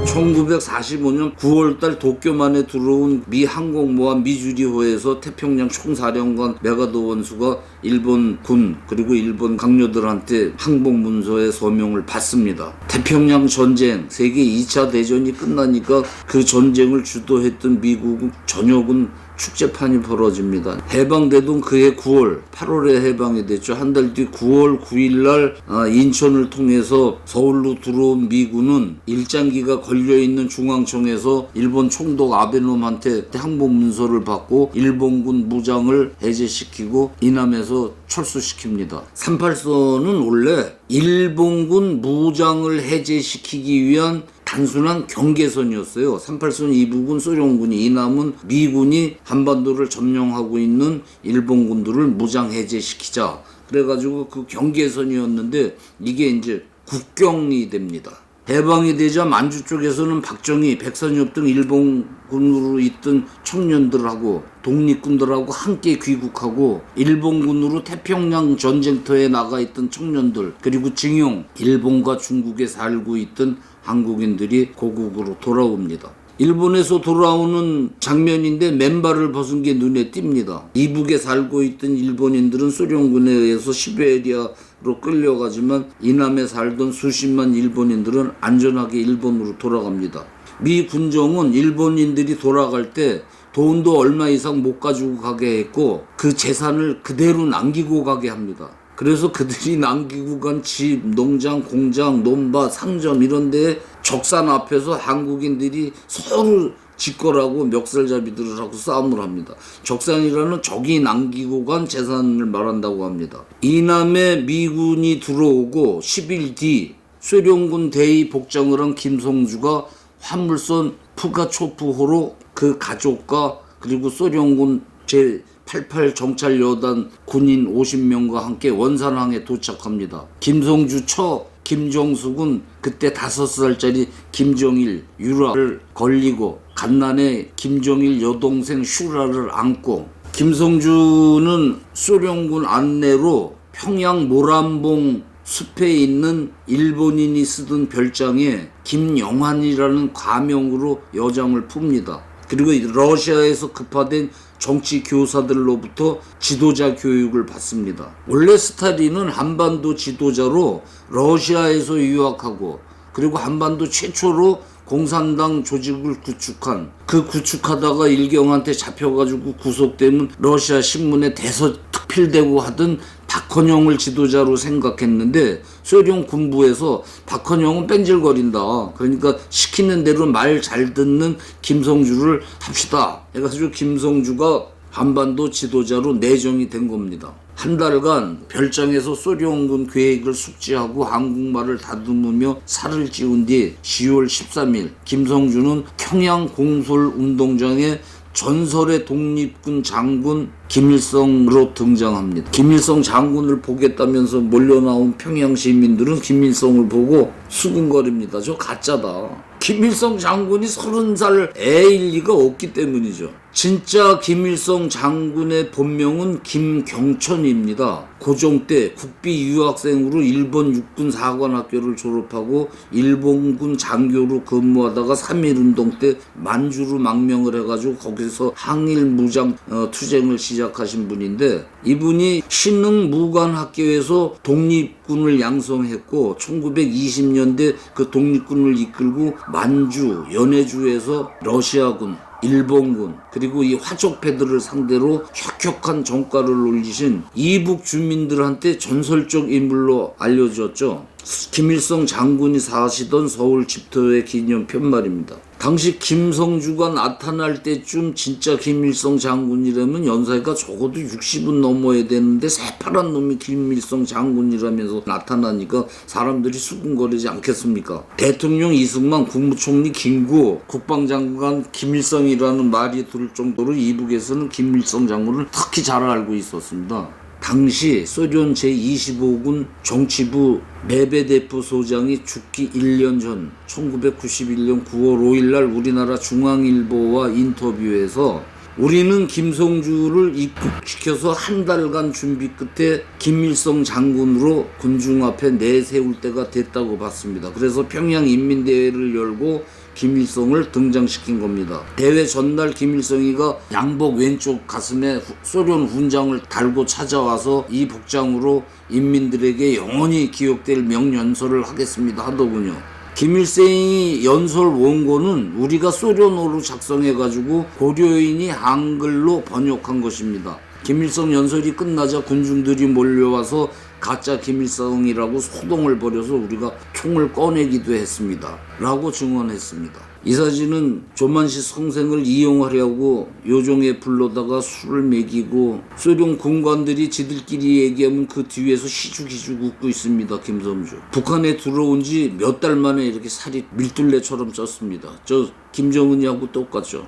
1945년 9월달 도쿄만에 들어온 미 항공모함 미주리호에서 태평양 총사령관 메가도 원수가 일본 군 그리고 일본 강요들한테 항복문서의 서명을 받습니다. 태평양 전쟁, 세계 2차 대전이 끝나니까 그 전쟁을 주도했던 미국 전역은 축제판이 벌어집니다. 해방되던 그해 9월, 8월에 해방이 됐죠. 한 달 뒤 9월 9일날 인천을 통해서 서울로 들어온 미군은 일장기가 걸려있는 중앙청에서 일본 총독 아베놈한테 항복문서를 받고 일본군 무장을 해제시키고 이남에서 철수시킵니다. 38선은 원래 일본군 무장을 해제시키기 위한 단순한 경계선이었어요. 38선 이북은 소련군이, 이남은 미군이 한반도를 점령하고 있는 일본군들을 무장 해제시키자. 그래가지고 그 경계선이었는데 이게 이제 국경이 됩니다. 해방이 되자 만주 쪽에서는 박정희, 백선엽 등 일본군으로 있던 청년들하고 독립군들하고 함께 귀국하고 일본군으로 태평양 전쟁터에 나가 있던 청년들 그리고 징용, 일본과 중국에 살고 있던 한국인들이 고국으로 돌아옵니다. 일본에서 돌아오는 장면인데 맨발을 벗은 게 눈에 띕니다. 이북에 살고 있던 일본인들은 소련군에 의해서 시베리아로 끌려가지만 이남에 살던 수십만 일본인들은 안전하게 일본으로 돌아갑니다. 미 군정은 일본인들이 돌아갈 때 돈도 얼마 이상 못 가지고 가게 했고 그 재산을 그대로 남기고 가게 합니다. 그래서 그들이 남기고 간 집, 농장, 공장, 논밭, 상점 이런 데에 적산 앞에서 한국인들이 서로 짓거라고 멱살잡이들을 하고 싸움을 합니다. 적산이라는 적이 남기고 간 재산을 말한다고 합니다. 이남에 미군이 들어오고 10일 뒤 소련군 대위 복장을 한 김성주가 화물선 푸가초프호로 그 가족과 그리고 소련군 제88 정찰여단 군인 50명과 함께 원산항에 도착합니다. 김성주 처 김정숙은 그때 5살짜리 김정일 유라를 걸리고 갓난에 김정일 여동생 슈라를 안고 김성주는 소련군 안내로 평양 모란봉 숲에 있는 일본인이 쓰던 별장에 김영환이라는 가명으로 여장을 풉니다. 그리고 러시아에서 급파된 정치 교사들로부터 지도자 교육을 받습니다. 원래 스탈린은 한반도 지도자로 러시아에서 유학하고 그리고 한반도 최초로 공산당 조직을 구축하다가 일경한테 잡혀가지고 구속되면 러시아 신문에 대서특필되고 하던 박헌영을 지도자로 생각했는데 소련 군부에서 박헌영은 뺀질거린다. 그러니까 시키는 대로 말 잘 듣는 김성주를 합시다. 해가지고 김성주가 한반도 지도자로 내정이 된 겁니다. 한 달간 별장에서 소련군 계획을 숙지하고 한국말을 다듬으며 살을 찌운 뒤 10월 13일 김성주는 평양 공설운동장에 전설의 독립군 장군 김일성으로 등장합니다. 김일성 장군을 보겠다면서 몰려나온 평양 시민들은 김일성을 보고 수근거립니다. 저 가짜다. 김일성 장군이 30살 애일 리가 없기 때문이죠. 진짜 김일성 장군의 본명은 김경천입니다. 고종 때 국비 유학생으로 일본 육군 사관학교를 졸업하고 일본군 장교로 근무하다가 3.1운동 때 만주로 망명을 해가지고 거기서 항일 무장 투쟁을 시작하신 분인데 이분이 신흥무관학교에서 독립군을 양성했고 1920년대 그 독립군을 이끌고 만주, 연해주에서 러시아군, 일본군 그리고 이 화족패들을 상대로 혁혁한 전과를 올리신 이북 주민들한테 전설적 인물로 알려졌죠. 김일성 장군이 사시던 서울 집터의 기념편 말입니다. 당시 김성주가 나타날 때쯤 진짜 김일성 장군이라면 연세가 적어도 60은 넘어야 되는데 새파란 놈이 김일성 장군이라면서 나타나니까 사람들이 수군거리지 않겠습니까? 대통령 이승만, 국무총리 김구, 국방장관 김일성이라는 말이 들 정도로 이북에서는 김일성 장군을 특히 잘 알고 있었습니다. 당시 소련 제25군 정치부 메베데프 소장이 죽기 1년 전 1991년 9월 5일 날 우리나라 중앙일보와 인터뷰에서 우리는 김성주를 입국시켜서 한 달간 준비 끝에 김일성 장군으로 군중 앞에 내세울 때가 됐다고 봤습니다. 그래서 평양인민대회를 열고 김일성을 등장시킨 겁니다. 대회 전날 김일성이가 양복 왼쪽 가슴에 소련 훈장을 달고 찾아와서 이 복장으로 인민들에게 영원히 기억될 명연설을 하겠습니다 하더군요. 김일성이 연설 원고는 우리가 소련어로 작성해가지고 고려인이 한글로 번역한 것입니다. 김일성 연설이 끝나자 군중들이 몰려와서 가짜 김일성이라고 소동을 벌여서 우리가 총을 꺼내기도 했습니다. 라고 증언했습니다. 이 사진은 조만시 성생을 이용하려고 요종에 불러다가 술을 먹이고 소련 군관들이 지들끼리 얘기하면 그 뒤에서 시죽시죽 웃고 있습니다. 김성주. 북한에 들어온 지 몇 달 만에 이렇게 살이 밀둘레처럼 쪘습니다. 저 김정은이하고 똑같죠.